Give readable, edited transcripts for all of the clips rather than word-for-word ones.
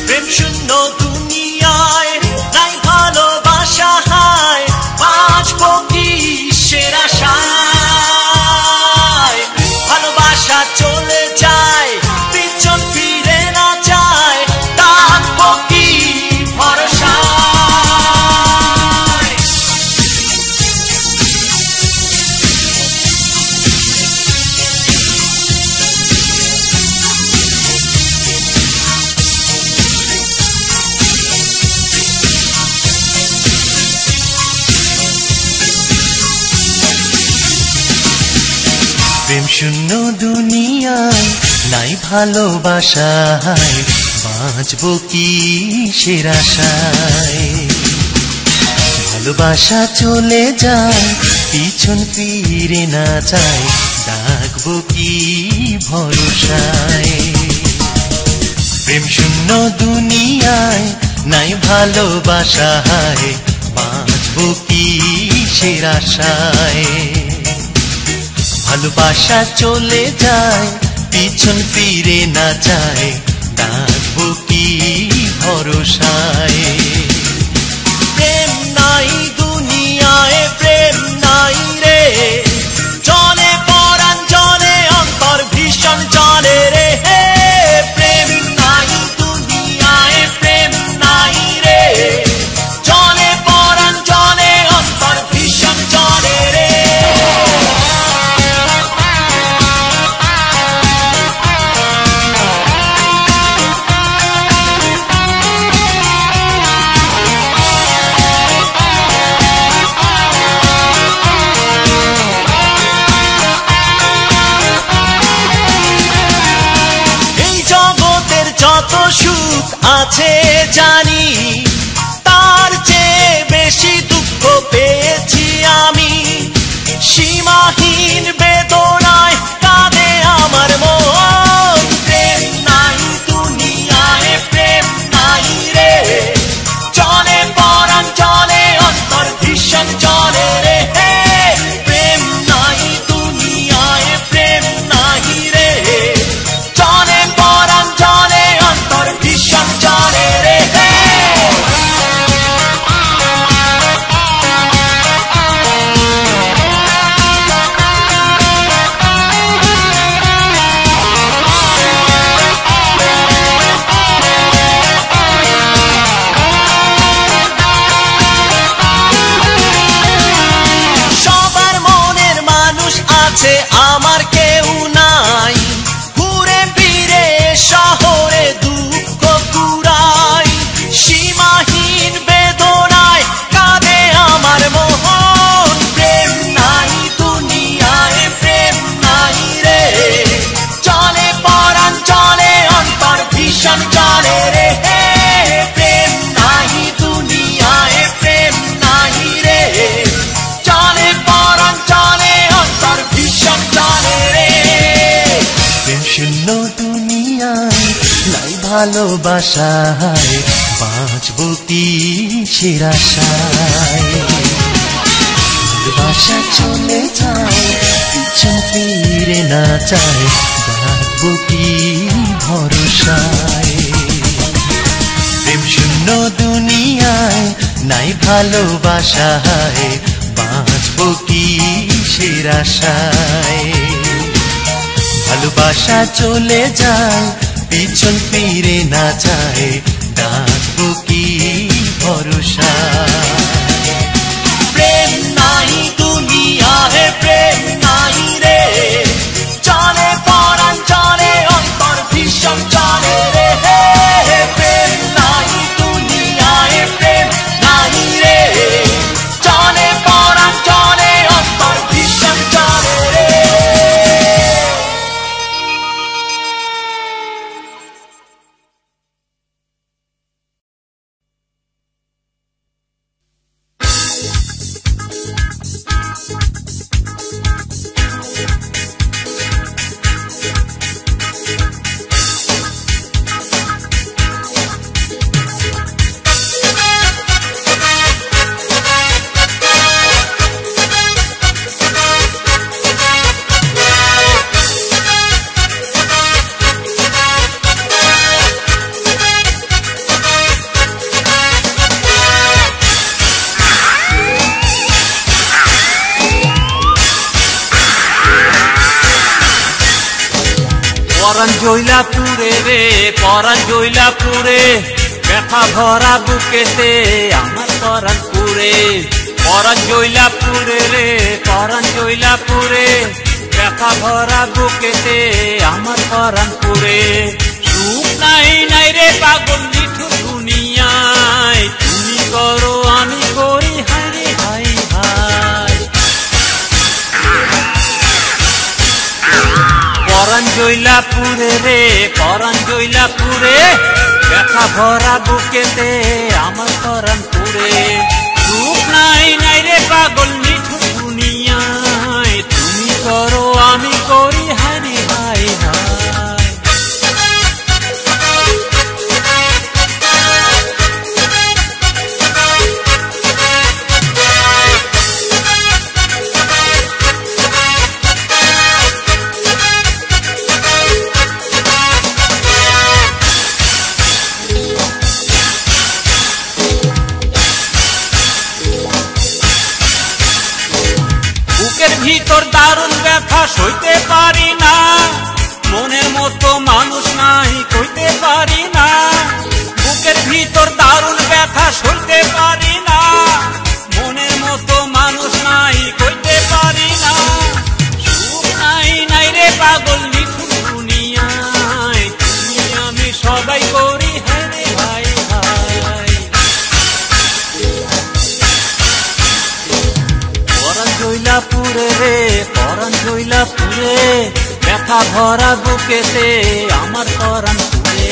প্রেম শূন্য দুনিয়ায় নাই ভালোবাসা হায় বাঁচবো কিসের আশায় ভালোবাসা চলে যায় পিছন ফিরে না যায় থাকবো কি ভরসায় প্রেম শূন্য দুনিয়ায় নাই ভালোবাসা হায় বাঁচবো কিসের আশায় ভালোবাসা চলে যায় পিছন ফিরে না যায় ডাকবো কি ভরসায় প্রেম শূন্য দুনিয়ায় নাই ভালোবাসা হায় বাঁচবো কিসের আশায় ভালোবাসা চলে যায় পিছন ফিরে না যায় ডাকবো কি ভরসায় প্রেম নাই দুনিয়ায় প্রেম নাই রে জলে পরাণ জলে অন্তর ভীষণ জলে রে প্রেম নাই দুনিয়ায় প্রেম নাই রে জলে পরাণ জলে অন্তর ভীষণ জলে রে যত সুখ আছে জানি তার চেয়ে বেশি দুঃখ পেয়েছি আমি সীমাহীন বেদনায় কাঁদে আমার মন প্রেম নাই দুনিয়ায় প্রেম নাই রে জলে পরাণ জলে অন্তর ভীষণ জলে রে প্রেম নাই দুনিয়ায় প্রেম নাই রে জলে পরাণ জলে অন্তর ভীষণ জলে রে সবার মনের মানুষ আছে আমার কেউ নাই ঘুরে ফিরে শহরে দুঃখ কুড়াই সীমাহীন বেদনায় কাঁদে আমার মন প্রেম নাই দুনিয়ায় প্রেম নাই রে চলে পরাণ চলে অন্তর ভীষণ চলে রে প্রেম নাই দুনিয়ায় প্রেম নাই রে চলে পরাণ চলে অন্তর ভীষণ চলে রে প্রেম শূন্য দুনিয়ায় নাই ভালোবাসা হায় বাঁচবো কিসের আশায় ভালোবাসা চলে যায় পিছন ফিরে না যায় ডাকবো কি ভরসায় প্রেম শূন্য দুনিয়ায় নাই ভালোবাসা হায় বাঁচবো কিসের আশায় ভালোবাসা চলে যায় পিছন ফিরে না যায় ডাকবো কি ভরসায় প্রেম নাই দুনিয়ায় প্রেম নাই রে চলে পরাণ চলে অন্তর ভীষণ চলে রে প্রেম নাই দুনিয়ায় প্রেম নাই রে চলে পরাণ চলে অন্তর ভীষণ চলে রে পরাণ জইলা পুরে রে পরাণ জইলা পুরে ব্যথা ভরা বুকেতে আমার পরাণ পুরে পরাণ জইলা পুরে রে পরাণ জইলা পুরে ব্যথা ভরা বুকেতে আমার পরাণ পুরে সুখ নাই নাই রে পাগল নিঠুর দুনিয়ায় তুমি করো আমি করি হায় রে হায় হায় পরাণ জইলা পুরে রে পরাণ জইলা পুরে ব্যথা ভরা বুকেতে আমার পরাণ পুরে সুখ নাই নাই রে পাগল নিঠুর দুনিয়ায় তুমি করো আমি করি হায় রে হায় হায় ভিতর দারুণ ব্যথা সইতে পারি না মনের মতো মানুষ নাই কইতে পারি না বুকের ভিতর দারুণ ব্যথা সইতে পারি না মনের মতো মানুষ নাই কইতে পারি না সুখ নাই নাই রে পাগল নিঠুর দুনিয়ায় তুমি আমি সবাই করি হায় রে হায় হায় পরাণ জইলা পুরে রে পরাণ জইলা পুরে ব্যথা ভরা বুকেতে আমার পরাণ পুরে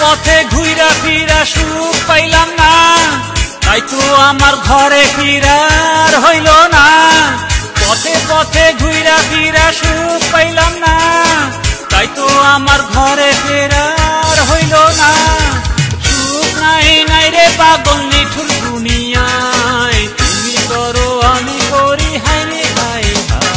পথে ঘুইরা ফিরা সুখ পাইলাম না তাই তো আমার ঘরে ফিরার হইল না পথে পথে ঘুইরা ফিরা সুখ পাইলাম না তাই তো আমার ঘরে ফেরার হইল না সুখ নাই নাই রে পাগল নিঠুর দুনিয়ায় তুমি করো আমি করি হায় রে হায় হায়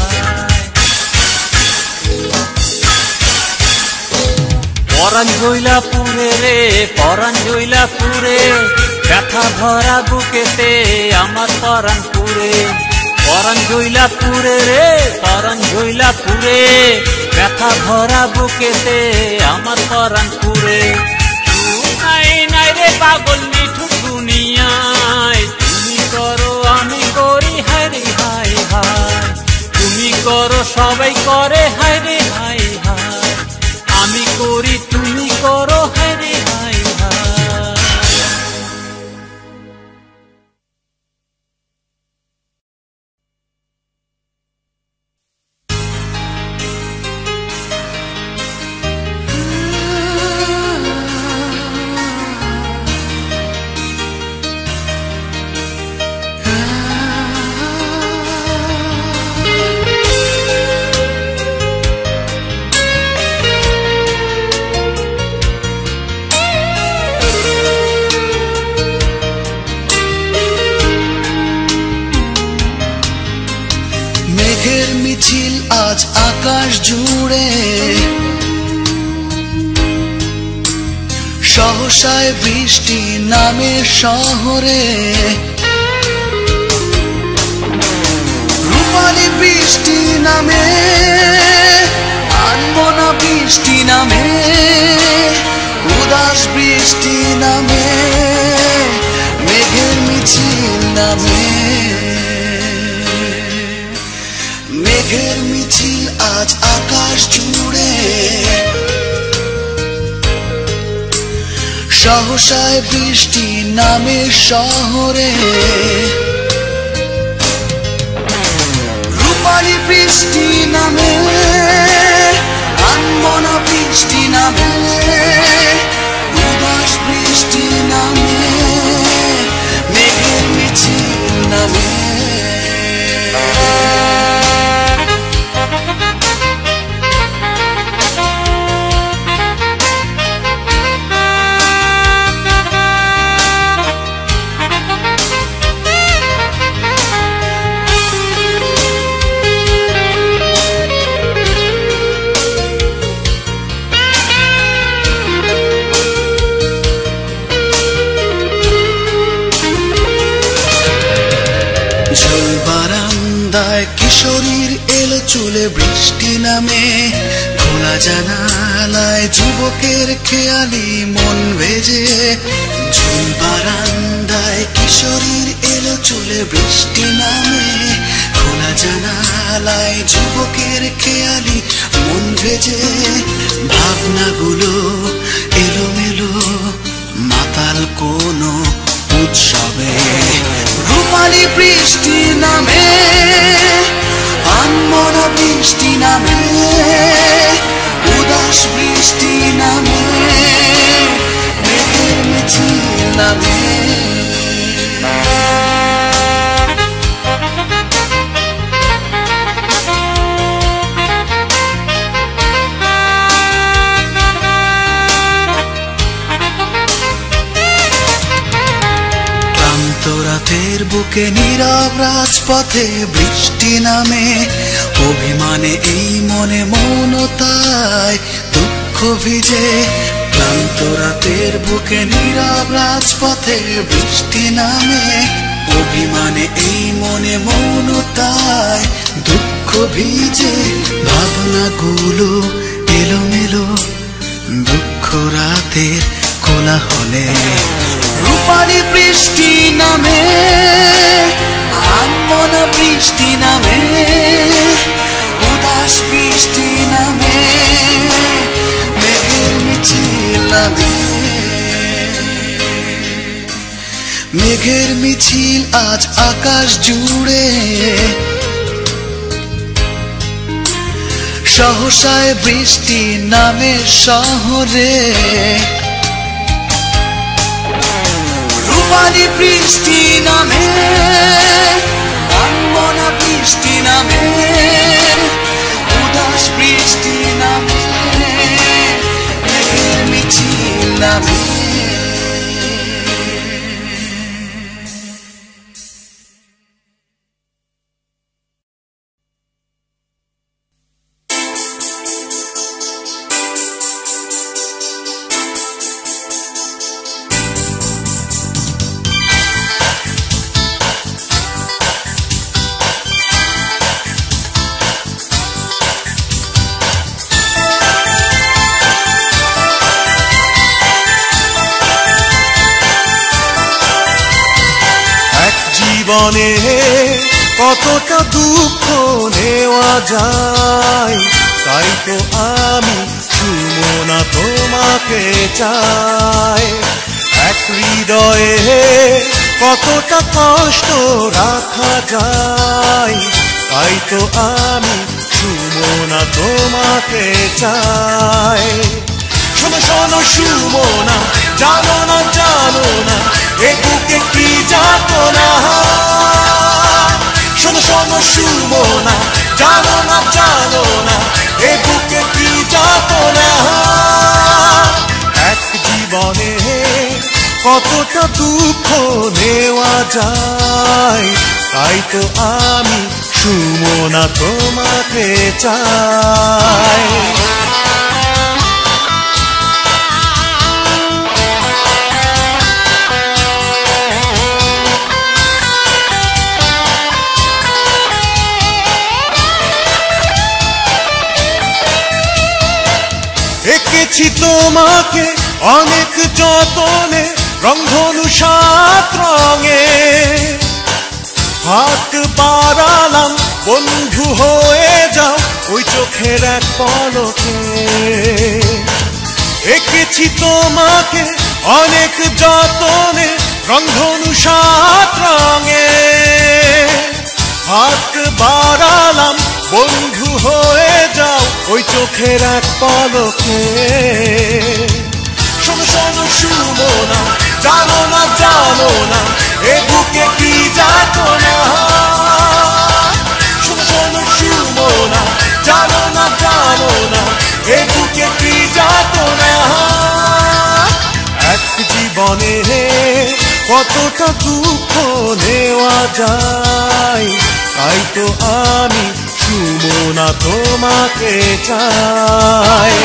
পরাণ জইলা পুরে রে পরাণ জইলা পুরে ব্যথা ভরা বুকেতে আমার পরাণ পুরে পরাণ জইলা পুরে রে পরাণ জইলা পুরে ব্যথা ভরা বুকেতে আমার পরাণ পুরে সুখ নাই নাই রে পাগল নিঠুর দুনিয়ায় তুমি করো আমি করি হায় রে হায় হায় তুমি করো সবাই করে হায় রে হায় হায় আমি করি তুমি করো হায় রে হায় হায় আজ আকাশ জুড়ে সহসায় বৃষ্টি নামে শহরে রূপালী বৃষ্টি নামে আনবো না বৃষ্টি নামে উদাস বৃষ্টি নামে মেঘের মিছিল নামে মেঘের মিছিল আজ আকাশ জুড়ে সহসায় বৃষ্টি নামে শহরে রূপালী বৃষ্টি নামে আনবো না বৃষ্টি নামে উদাস বৃষ্টি নামে মেঘের মিছিল নামে ঝোল বারান্দায় কিশোরীর এলো চুলে বৃষ্টি নামে, খোলা জানালায় যুবকের খেয়ালি মন ভেজে। ঝোল বারান্দায় কিশোরীর এলো চুলে বৃষ্টি নামে, খোলা জানালায় যুবকের খেয়ালি মন ভেজে। ভাবনাগুলো এলোমেলো মাতাল কোনো উৎসবে, রূপালী বৃষ্টি নামে, আনমনা বৃষ্টি নামে, উদাস বৃষ্টি নামে, মেঘের মিছিল নামে। রাতের বুকে নীরব রাজপথে বৃষ্টি নামে, অভিমানে এই মনে মৌনতায় দুঃখ ভিজে। ক্লান্ত রাতের বুকে নীরব রাজপথে বৃষ্টি নামে, অভিমানে এই মনে মৌনতায় দুঃখ ভিজে। ভাবনাগুলো এলোমেলো দুঃখ রাতের কোলাহলে, রূপালী বৃষ্টি নামে, আনমনা বৃষ্টি নামে, উদাস বৃষ্টি নামে, মেঘের মিছিল নামে। মেঘের মিছিল আজ আকাশ জুড়ে, সহসায় বৃষ্টি নামে শহরে। রূপালী বৃষ্টি নামে, আনমনা বৃষ্টি নামে, উদাস বৃষ্টি নামে, মেঘের মিছিল নামে। জীবনে কতটা দুঃখ নেওয়া যায়, তাই তো আমি সুমনা তোমাকে চাই। এক হৃদয়ে কতটা কষ্ট রাখা যায়, তাই তো আমি সুমনা তোমাকে চাই। শোনো শোনো সুমনা, জানো না জানো না এ বুকে কি যাতনা। শোনো শোনো সুমনা, জানো না জানো না এ বুকে কি যাতনা। এক জীবনে কতটা দুঃখ নেওয়া যায়, তাই তো আমি সুমনা তোমাকে চাই। এঁকেছি তোমাকে অনেক যতনে, রংধনু 7 রঙে। হাত বাড়ালাম বন্ধু হয়ে যাও ওই চোখের এক পলকে। এঁকেছি তোমাকে অনেক যতনে, রংধনু 7 রঙে। হাত বাড়ালাম বন্ধু হয়ে যাও ওই চোখের এক পলকে। শোনো শোনো সুমনা, জানো না জানো না এ বুকে কি যাতনা। শোনো শোনো সুমনা, জানো না জানো না এ বুকে কি যাতনা। এক জীবনে কতটা দুঃখ নেওয়া যায়, তাই তো আমি সুমনা তোমাকে চাই।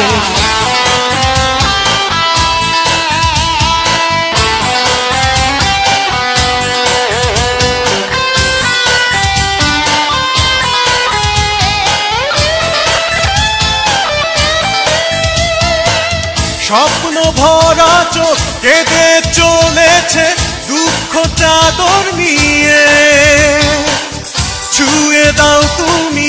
ভরা চোখ কেঁদে চলেছে দুঃখ চাদর নিয়ে। ছুঁয়ে দাও তুমি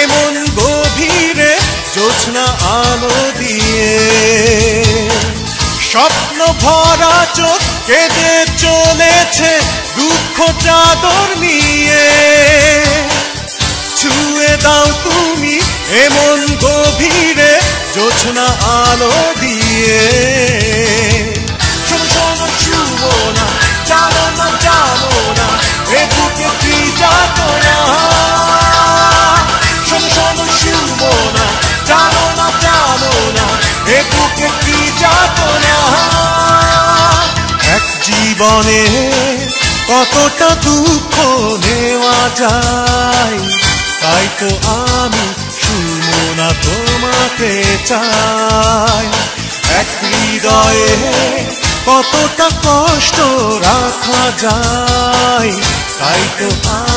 এমন গভীরে জ্যোৎস্না আলো দিয়ে। স্বপ্ন ভরা চোখ কেঁদে চলেছে দুঃখ চাদর নিয়ে। ছুঁয়ে দাও তুমি এমন গভীরে জ্যোৎস্না আলো দিয়ে। শোনো শোনো ছুঁবো না, জানো না জানো না এ বুকে কি যাতনা। শোনো শোনো ছুঁবো না, জানো না জানো না এ বুকে কি যাতনা। এক জীবনে কতটা দুঃখ নেওয়া যায়, তাই তো আমি শুনো না তোমাকে চাই। এক হৃদয়ে কতটা কষ্ট রাখা যায়, তাই তো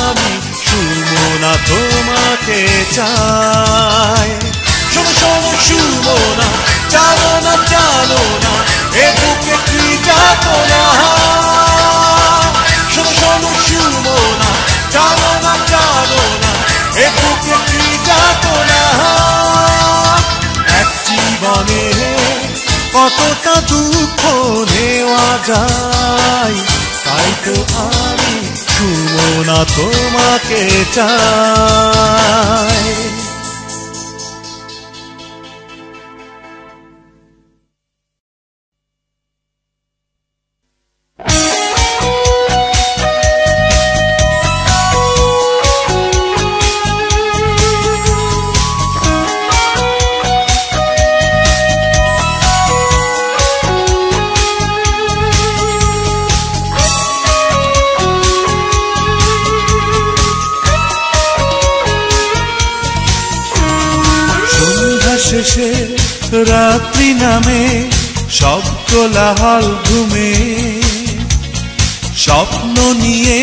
আমি শুনো না তোমাকে চাই। শোনো শোনো শুনো না, জানো না জানো না এ বুকে কি যাতনা। শোনো শোনো শুনো না, জানো না জানো না এ বুকে কি যাতনা। এক জীবনে কতটা দুঃখ নেওয়া যায়, তাই তো আমি শুনো না তোমাকে চাই। শেষে রাত্রি নামে সব কোলাহল ঘুমে, স্বপ্ন নিয়ে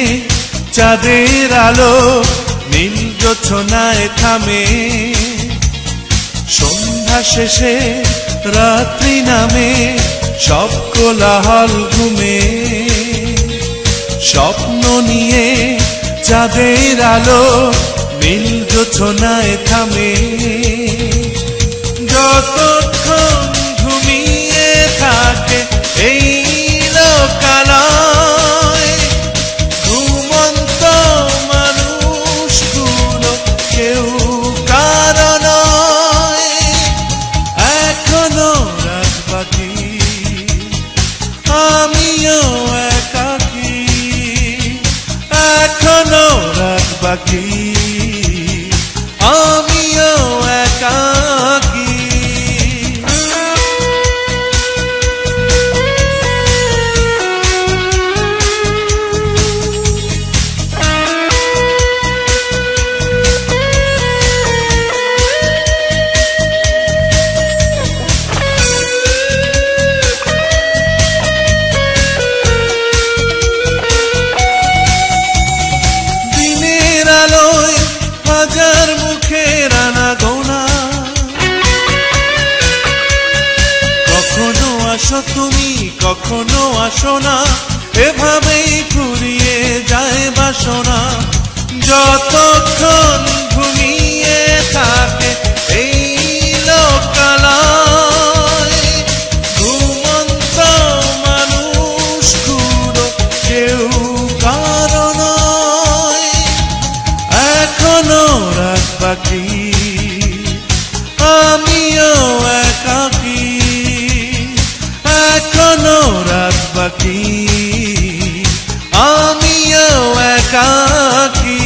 চাঁদের আলো নীল জোছনায় থামে। সন্ধ্যা শেষে রাত্রি নামে সব কোলাহল ঘুমে, স্বপ্ন নিয়ে চাঁদের আলো নীল জোছনায় থামে। যতক্ষণ ঘুমিয়ে থাকে এই লোকালয়, ঘুমন্ত মানুষগুলো কেউ কারো নয়। এখনো রাত বাকি, আমিও একাকী। এখনো রাত বাকি, আমিও একাকী। তুমি কখনো আসো না, এভাবেই ঘুরিয়ে যায় বাসনা। যতক্ষণ ঘুমিয়ে থাকে এই লোকালয়, ঘুমন্ত মানুষগুলো কেউ কারো নয়। এখনো রাত বাকি, আমিও একাকী। এখনো রাত বাকি, আমিও একাকী।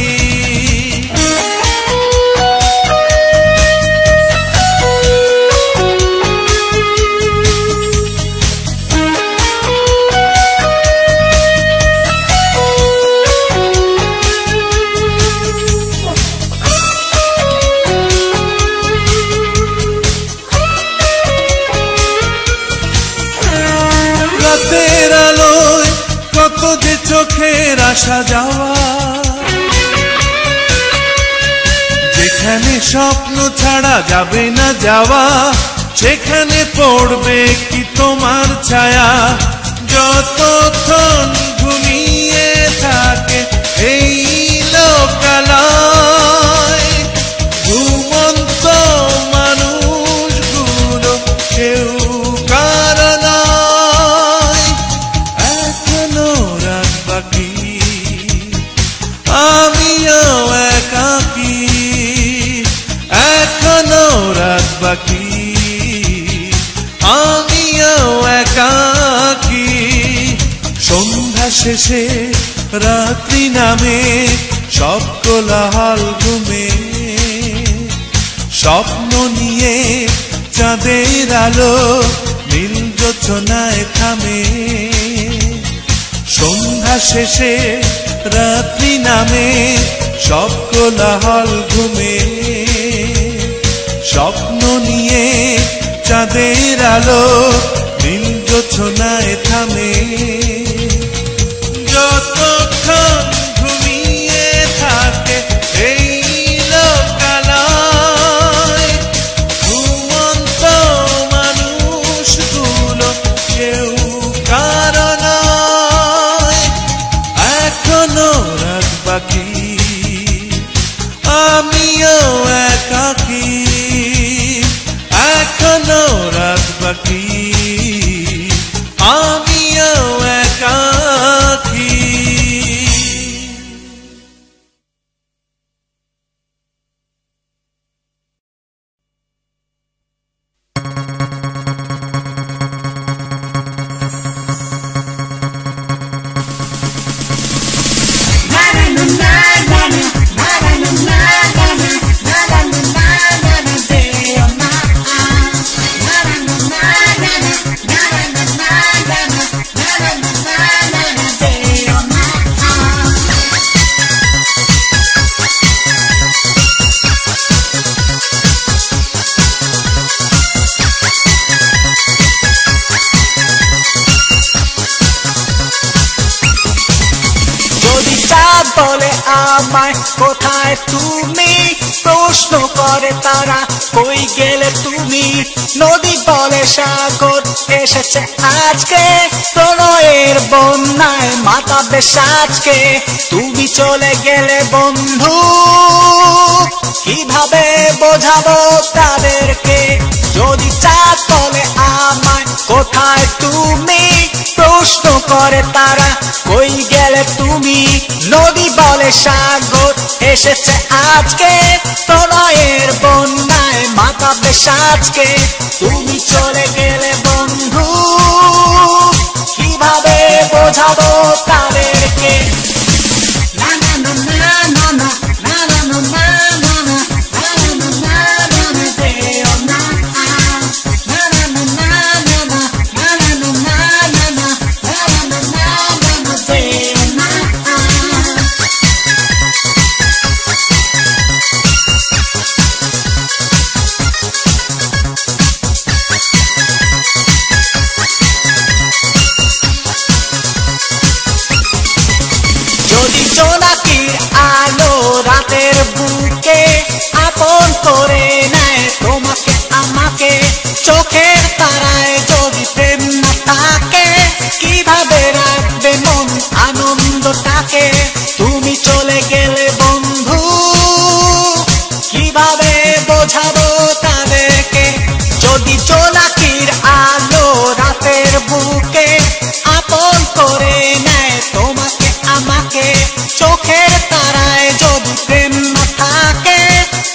রাতের আলোয় কত যে চোখের আসা যাওয়া, যেখানে স্বপ্ন ছাড়া যাবে না যাওয়া। সেখানে পড়বে কি তোমার ছায়া যতক্ষণ ঘুমিয়ে থাকে এই লোকালয় ঘুমন্ত মানুষগুলো কেউ কারণ এখনো রাত বাকি আমিও একাকী এখনো রাত বাকি আমিও একাকী সন্ধ্যা শেষে রাত্রি নামে সব কোলাহল ঘুমে স্বপ্ন নিয়ে চাঁদের আলো নীল জোছনায় থামে সন্ধ্যা শেষে রাত্রি নামে সব কোলাহল ঘুমে স্বপ্ন নিয়ে চাঁদের আলো নীল জোছনায় থামে যতক্ষণ ঘুমিয়ে থাকে এই লোকালয় ঘুমন্ত মানুষগুলো কেউ কারণ এখনো রাত বাকি আমিও একাকী এখনো রাত বাকি আমিও একাকী কোথায় তুমি প্রশ্ন করে তারা কই গেলে তুমি নদী বলে সাগর এসেছে আজকে প্রণয়ের বন্যায় মাতাবে সাজকে তুমি চলে গেলে বন্ধু কিভাবে বোঝাবো তাদেরকে যদি চাঁদ বলে আমায় কোথায় তুমি প্রশ্ন করে তারা কই গেলে তুমি নদী বলে সাগর এসেছে আজকে প্রণয়ের বন্যায় মাতাবে সাজকে তুমি চলে গেলে বন্ধু কিভাবে বোঝাবো তাদেরকে না না না না না না না না না রাতের বুকে আপন করে নেয় তোমাকে আমাকে চোখের তারায় যদি প্রেম না থাকে কিভাবে রাখবে মন আনন্দটাকে তুমি চলে গেলে বন্ধু কিভাবে বোঝাবো তাদেরকে যদি জোনাকির আলো রাতের বুকে আপন করে নেয় তোমাকে আমাকে চোখের তারায় যদি প্রেম না থাকে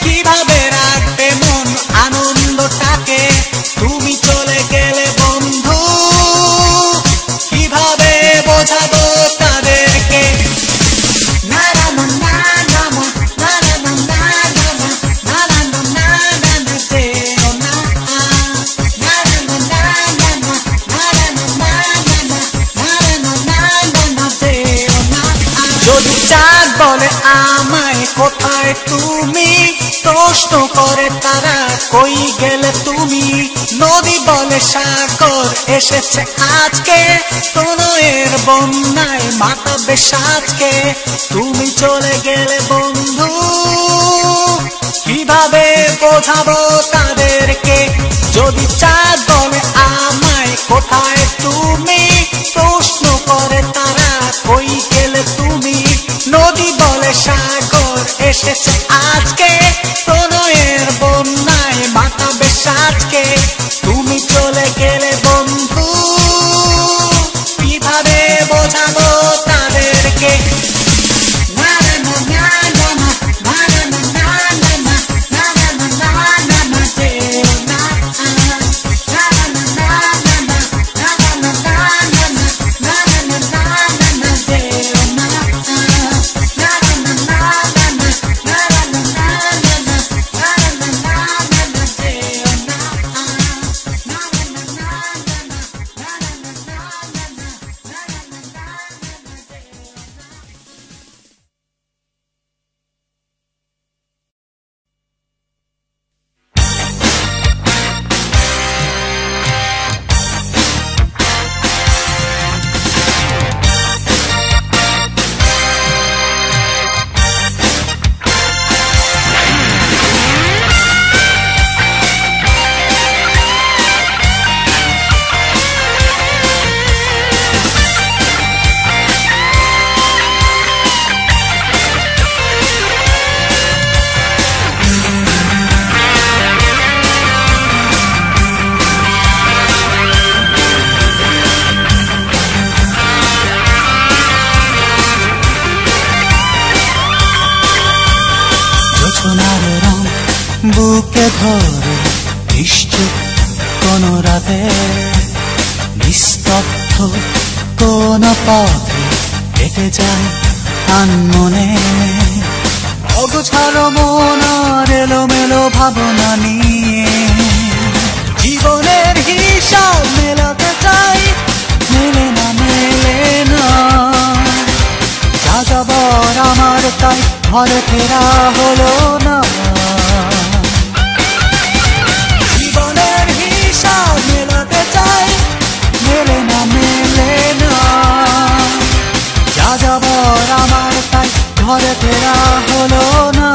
কিভাবে রাখবে মন আনন্দটাকে তুমি চলে গেলে বন্ধু কিভাবে বোঝাবো তাদেরকে না না না না না না না না না না না যদি চাঁদ বলে আমায় কোথায় তুমি প্রশ্ন করে তারা কই গেলে তুমি নদী বলে সাগর এসেছে আজকে প্রণয়ের বন্যায় মাতাবে সাজকে তুমি চলে গেলে বন্ধু কিভাবে বোঝাবো তাদেরকে যদি চাঁদ বলে আমায় কোথায় তুমি, প্রশ্ন করে তারা কই গেলে তুমি। নদী বলে সাগর এসেছে আজকে, প্রণয়ের বন্যায় মাতাবে সাজকে। তুমি চলে গেলে বন্ধু, কিভাবে বোঝাবো তাদেরকে। বুকে ধরে নিশ্চুপ কোন রাতে, নিস্তব্ধ কোন পথে কেটে যায় আনমনে। অগোছালো মন আর এলোমেলো ভাবনা নিয়ে জীবনের হিসাব মেলাতে চাই, মেলে না মেলে না। যা যাবার আমার তাই ঘরে ফেরা হলো না। জীবনের হিসাব মেলাতে চাই, মেলে না মেলে না। যা যাবার আমার তাই ঘরে ফেরা হলো না।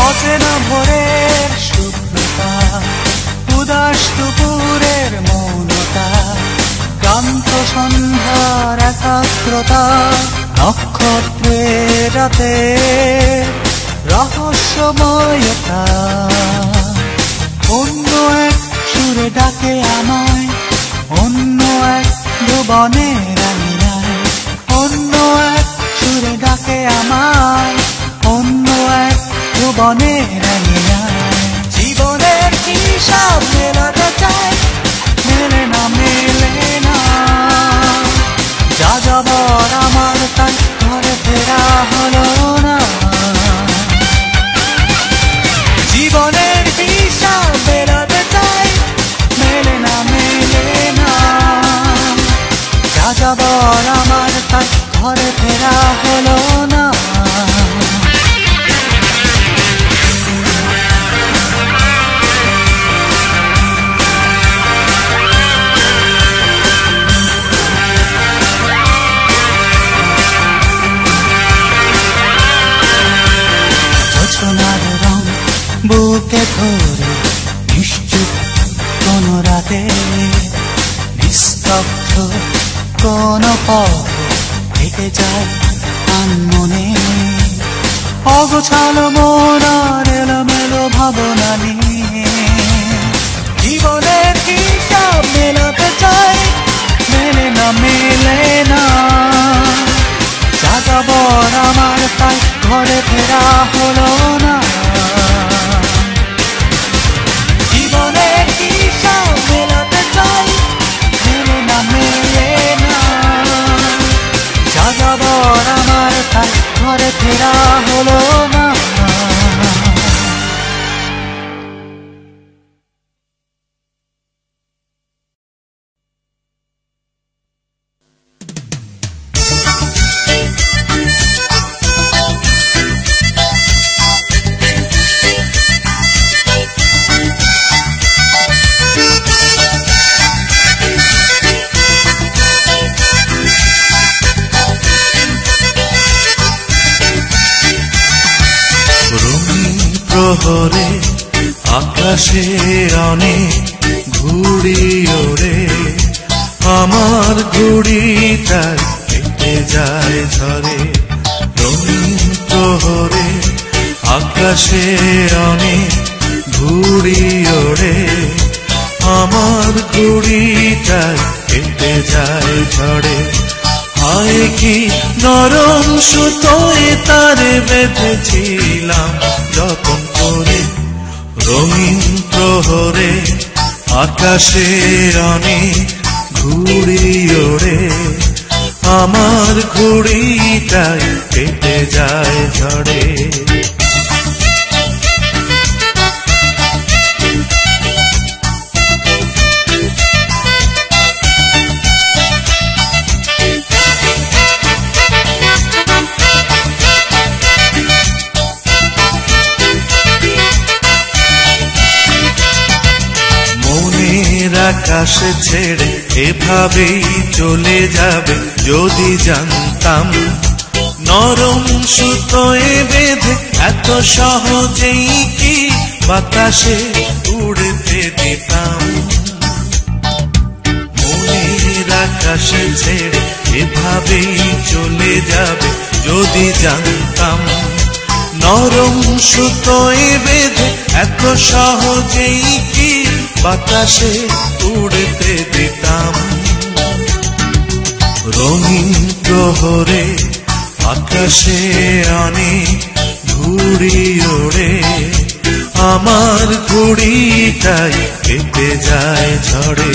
অচেনা ভোরের শুভ্রতা, উদাস দুপুরের মৌনতা, ক্লান্ত সন্ধ্যার একাগ্রতা, নক্ষত্রের রাতে রহস্যময়তা। অন্য এক সুরে ডাকে আমায়, অন্য এক ভুবনের আঙিনায়। অন্য এক সুরে ডাকে আমায়, অন্য এক ভুবনের আঙিনায়। জীবনের হিসাব মেলাতে চাই, মেলে না মেলে না। যা যাবার আমার তাই ঘরে ফেরা হলো না। জীবনের হিসাব মেলাতে চাই, মেলে না মেলে না। যা যাবার আমার তাই ঘরে ফেরা হলো না। বুকে ধরে নিশ্চুপ কোন রাতে, নিস্তব্ধ কোন পথ হেঁটে যায় আনমনে। অগোছালো মন আর এলোমেলো ভাবনা নিয়ে জীবনের হিসাব মেলাতে চাই, মেলে না মেলে না। যা যাবার আমার তাই ঘরে ফেরা হলো না। জীবনের হিসাব মেলাতে চাই, মেলে না মেলে না। যা যাবার আমার তাই ঘরে ফেরা হলো না। প্রহরে আকাশে অনেক ঘুড়ি ওড়ে, আমার ঘুড়িটা কেটে যায় ঝড়ে। রঙিন প্রহরে আকাশে অনেক ঘুড়ি ওড়ে, আমার ঘুড়িটা কেটে যায় ঝড়ে। হায় কি নরম সুতোয় তারে বেঁধেছিলাম যতন করে। রঙিন প্রহরে আকাশে অনেক ঘুড়ি ওড়ে, আমার ঘুড়িটাই কেটে যায় ঝড়ে। আকাশ ছেড়ে এভাবেই চলে যাবে যদি জানতাম, নরম সুতোয় বেঁধে এত সহজেই কি বাতাসে উড়তে দিতাম। মনের আকাশ ছেড়ে এভাবেই চলে যাবে যদি জানতাম, নরম সুতোয় বেঁধে এত সহজেই কি বাতাসে উড়তে দিতাম। রঙিন প্রহরে আকাশে অনেক ঘুড়ি ওড়ে, আমার ঘুড়িটাই কেটে যায় ঝড়ে।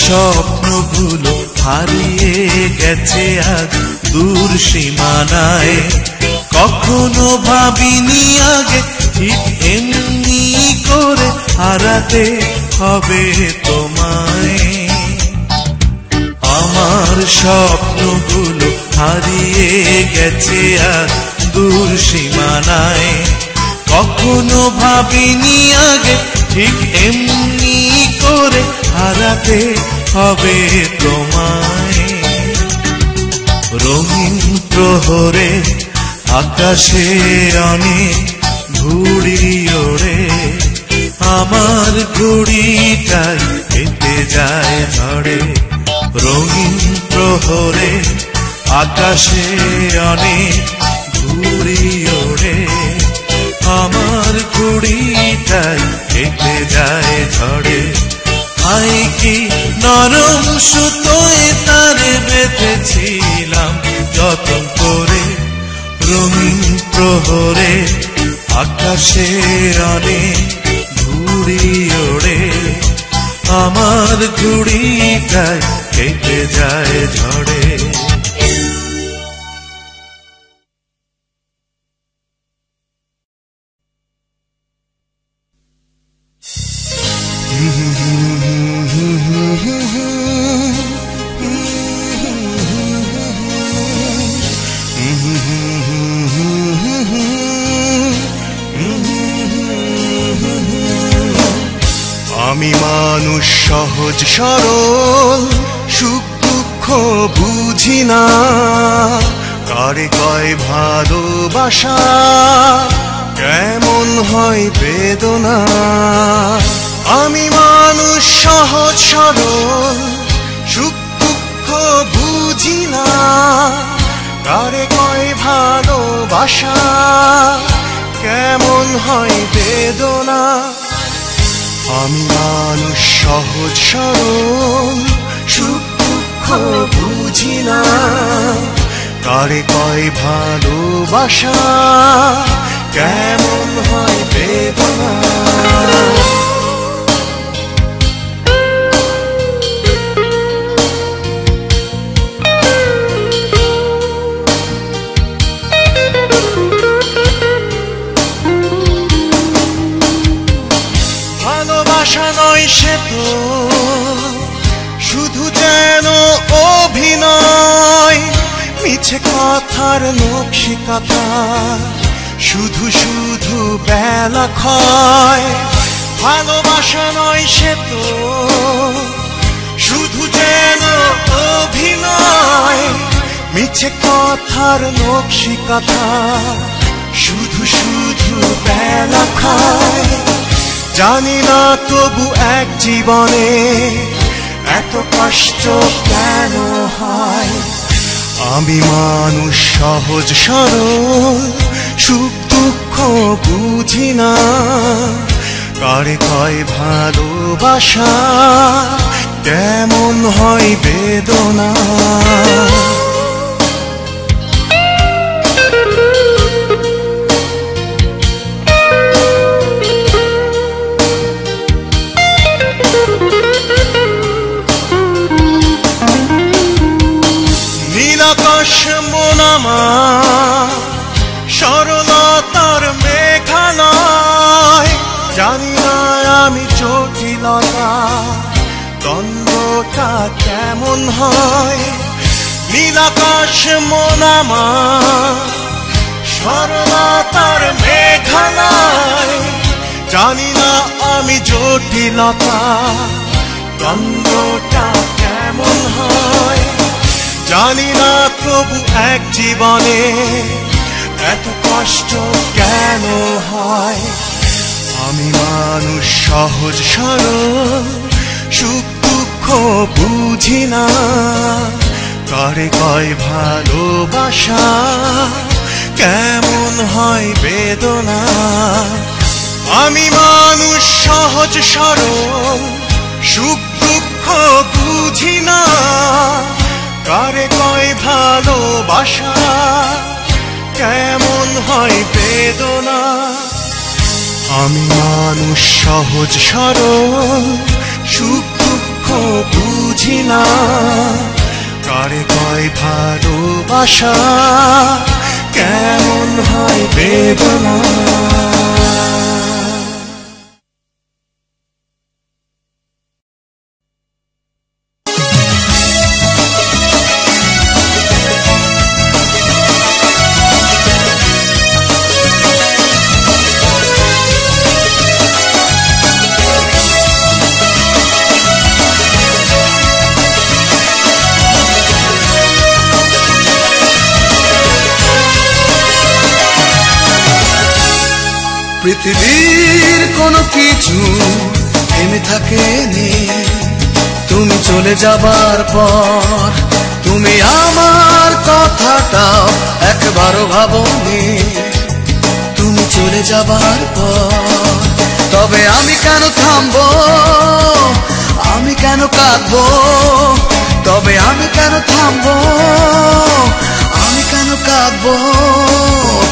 স্বপ্নগুলো হারিয়ে গেছে আজ দূর সীমানায়, কখনো ভাবিনি আগে ঠিক এমনি করে হারাতে হবে তোমায়। আমার স্বপ্নগুলো হারিয়ে গেছে আজ দূর সীমানায়, কখনো ভাবিনি আগে ঠিক এমনি করে হারাতে হবে তোমায়। রঙিন প্রহরে আকাশে অনেক ঘুড়ি ওড়ে, আমার ঘুড়িটাই কেটে যায় ঝড়ে। রঙিন প্রহরে আকাশে অনেক ঘুড়ি ওড়ে, আমার ঘুড়িটাই কেটে যায় ঝড়ে। হায় কি নরম সুতোয় তারে বেঁধেছিলাম যতন করে। রঙিন প্রহরে আকাশে অনেক ঘুড়ি ওড়ে, আমার ঘুড়িটাই কেটে যায় ঝড়ে। আমি মানুষ সহজ সরল, সুখ দুঃখ বুঝি না, কারে কয় ভালোবাসা কেমন হয় বেদনা। আমি মানুষ সহজ সরল, সুখ দুঃখ বুঝি না, কারে কয় ভালোবাসা কেমন হয় বেদনা। আমি মানুষ সহজ সরল, সুখ দুঃখ বুঝি না, কারে কয় ভালোবাসা কেমন হয় বেদনা। মিছে কথার নকশি কাঁথা শুধু শুধু বেলা ক্ষয় ভালোবাসা নয় সে তো শুধু যেন অভিনয় মিছে কথার নকশি কাঁথা শুধু শুধু বেলা ক্ষয় জানি না তবু এক জীবনে এত কষ্ট কেন হয় আমি মানুষ সহজ সরল সুখ দুঃখ বুঝি না কারে কয় ভালোবাসা কেমন হয় বেদনা নীলাকাশ মনামা সরলতার মেঘালয় জানি না আমি জটিলতা দ্বন্দ্বটা কেমন হয় নীলাকাশ মনামা সরলতার মেঘালয় জানি না আমি জটিলতা দ্বন্দ্বটা কেমন হয় জানি না তবু এক জীবনে এত কষ্ট কেন হয় আমি মানুষ সহজ সরল সুখ দুঃখ বুঝি না কারে কয় ভালোবাসা কেমন হয় বেদনা আমি মানুষ সহজ সরল সুখ দুঃখ বুঝি না কারে কয় ভালোবাসা কেমন হয় বেদনা আমি মানুষ সহজ সরল সুখ দুঃখ বুঝি না কারে কয় ভালোবাসা কেমন হয় বেদনা পৃথিবীর কোনো কিছু থেমে থাকেনি তুমি চলে যাবার পর তুমি আমার কথাটাও একবারও ভাবোনি তুমি চলে যাবার পর তবে আমি কেন থামবো আমি কেন কাঁদবো তবে আমি কেন থামবো আমি কেন কাঁদবো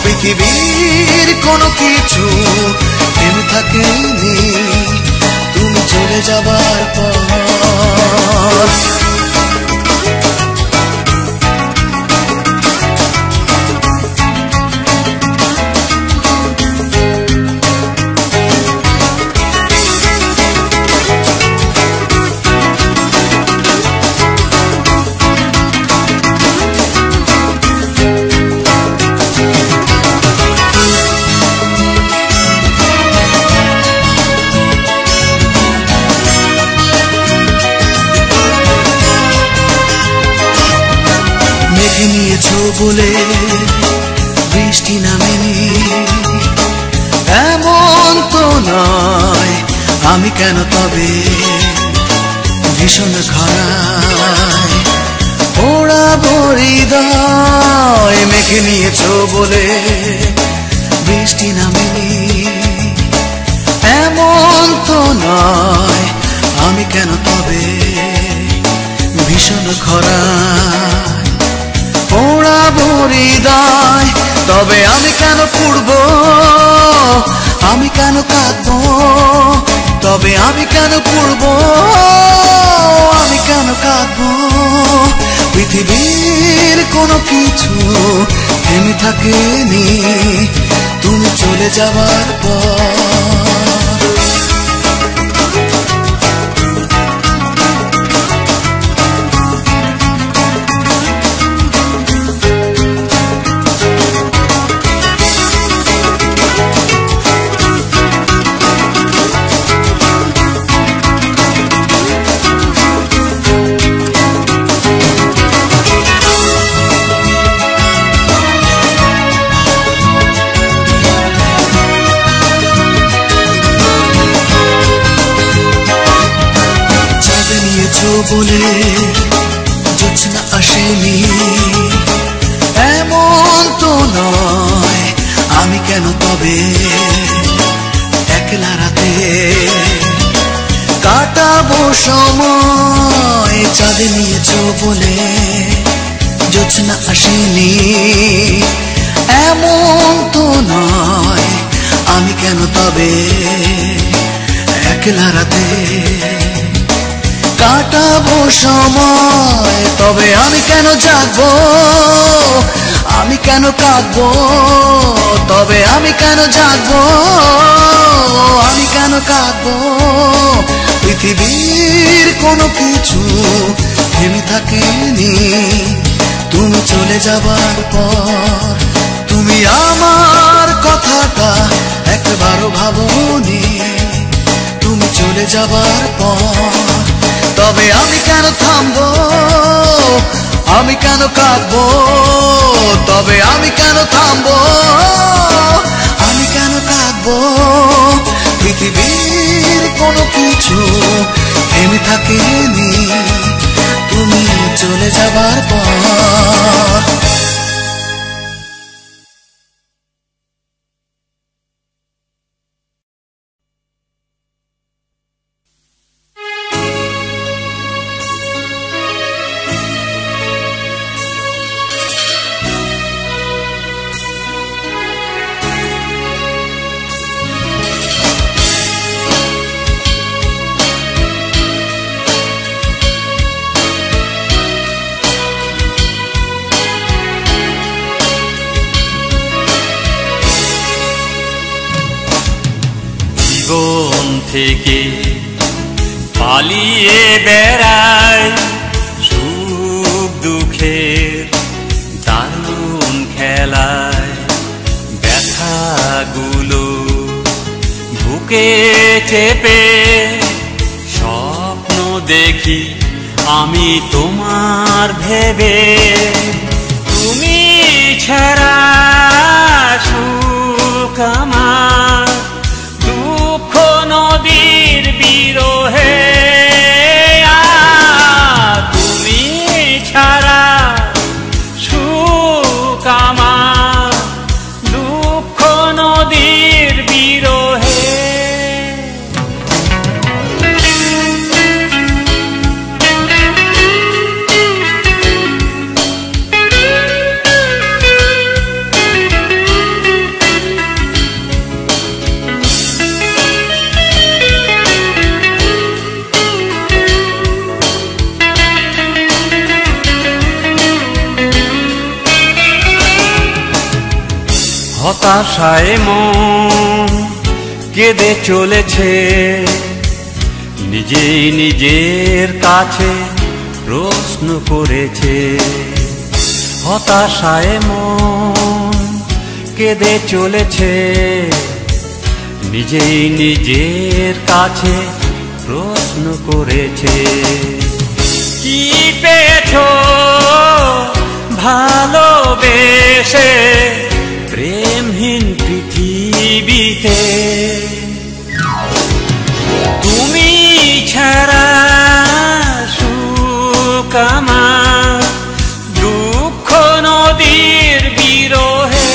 পৃথিবীর কোনো কিছু থেমে থাকেনি তুমি চলে যাবার পর নিয়েছো বলে বৃষ্টি নামেনি এমন তো নয় আমি কেন তবে ভীষণ খরায় পোড়াবো হৃদয় মেঘে নিয়েছো বলে বৃষ্টি নামেনি এমন তো নয় আমি কেন তবে ভীষণ খরায় পোড়াবো হৃদয় তবে আমি কেন পুড়বো আমি কেন কাঁদবো তবে আমি কেন পুড়বো আমি কেন কাঁদবো পৃথিবীর কোনো কিছু থেমে থাকেনি তুমি চলে যাবার পর বলে জোছনা আসেনি এমন তো নয় আমি কেন তবে একলা রাতে কাটাবো সময় চাঁদে নিয়েছো বলে জোছনা আসেনি এমন তো নয় আমি কেন তবে একলা রাতে কাটাবো সময় তবে আমি কেন জাগবো আমি কেন কাঁদবো তবে আমি কেন জাগবো আমি কেন কাঁদবো পৃথিবীর কোনো কিছু থেমে থাকেনি তুমি চলে যাবার পর তুমি আমার কথাটা একবারও ভাবোনি তুমি চলে যাবার পর তবে আমি কেন থামবো আমি কেন কাঁদবো তবে আমি কেন থামবো আমি কেন কাঁদবো পৃথিবীর কোনো কিছু থেমে থাকেনি তুমি চলে যাবার পর থেকে পালিয়ে বেড়ায় সুখ দুঃখের দারুণ খেলায় ব্যথাগুলো বুকে চেপে স্বপ্ন দেখি আমি তোমার ভেবে তুমি ছাড়া সুখ আমার দুঃখ নদীর বিরহে তুমি ছাড়া সুখ আমার দুঃখ নদীর বিরহে হতাশায় মন কেঁদে চলেছে নিজেই নিজের কাছে প্রশ্ন করেছে হতাশায় মন কেঁদে চলেছে নিজেই নিজের কাছে প্রশ্ন করেছে কি পেয়েছো ভালোবেসে প্রেমহীন পৃথিবীতে তুমি ছাড়া সুখ আমার দুঃখ নদীর বিরহে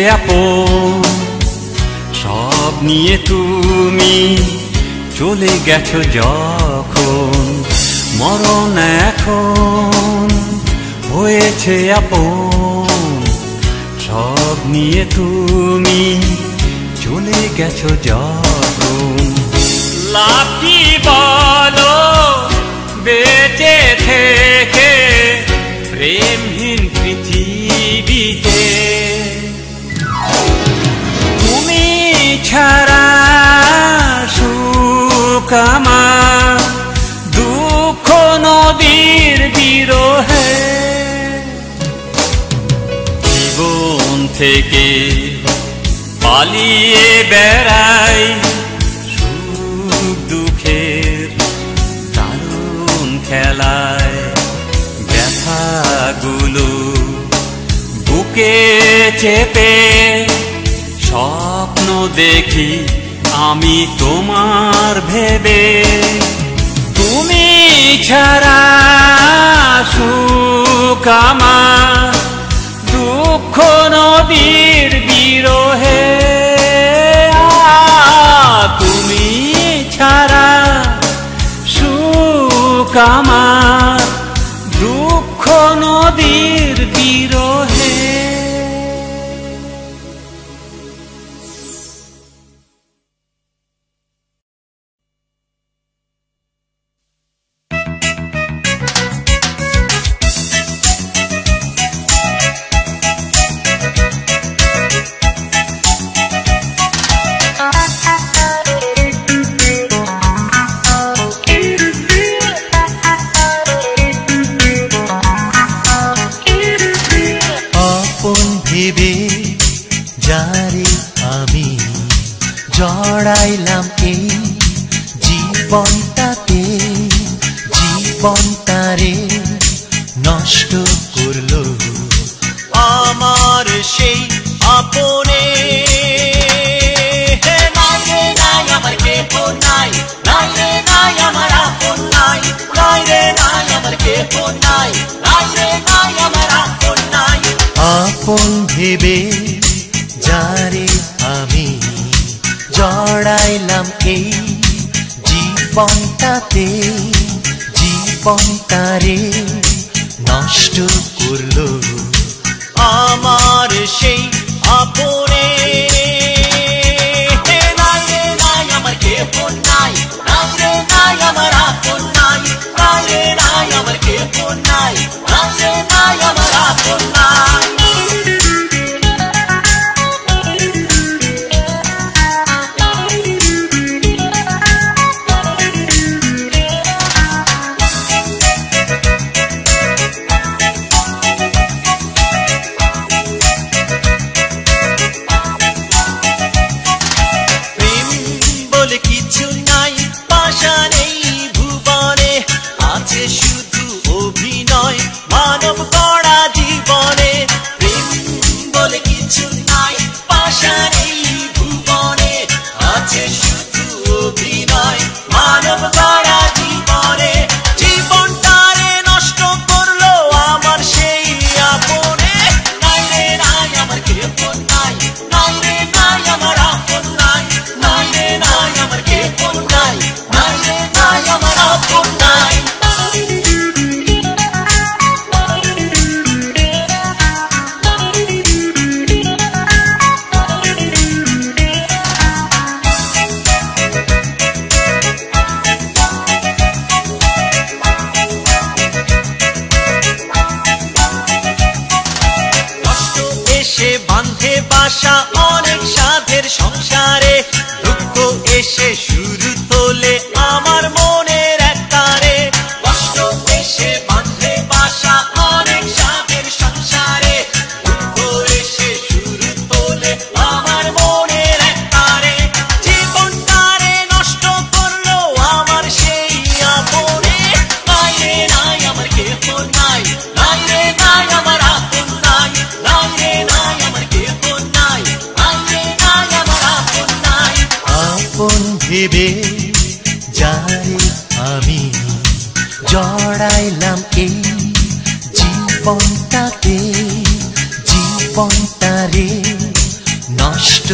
আপন সব নিয়ে তুমি চলে গেছো যখন মরণ এখন হয়েছে আপন সব নিয়ে তুমি চলে গেছো যখন লাভ কি বলো বেঁচে থেকে প্রেমহীন পৃথিবীতে ছাড়া সুখ আমার দুঃখ বিরহে জীবন থেকে পালিয়ে বেড়াই সুখ দুঃখের দারুণ খেলায় ব্যথাগুলো বুকে চেপে স্বপ্ন দেখি আমি তোমার ভেবে তুমি ছাড়া সুখ আমার দুঃখ নদীর বিরহে তুমি ছাড়া সুখ আমার দুঃখ নদীর বিরহে জড়াইলাম এই জীবনটাতে জীবনটারে নষ্ট করলো আমার সেই আপনে নাই রে নাই আমার কেহ নাই নাই রে নাই আমার আপন নাই নাই রে নাই আমার কেহ নাই নাই রে নাই আমার আপন নাই আপন ভেবে যারে আমি জড়াইলাম এই জীবনটাতে জীবনটারে নষ্ট করলো আমার সেই আপনে নাই রে নাই আমার কেহ নাই নাই রে নাই আমার আপন নাই নাই রে নাই আমার কেহ নাই নাই রে নাই আমার আপন নাই অনেক সাধের সংসারে দুঃখ এসে শুরু তোলে আমার মনের এক তারে কষ্ট এসে বাঁধে বাসা অনেক সাধের সংসারে দুঃখ এসে শুরু তোলে আমার মনের এক তারে জীবনটারে নষ্ট করলো আমার সেই আপনে নাই রে নাই আমার কেহ নাই নাই রে নাই আমার আপন নাই নাই রে নাই আমার কেহ নাই আপন ভেবে যারে আমি জড়াইলাম এই জীবনটাতে জীবনটারে নষ্ট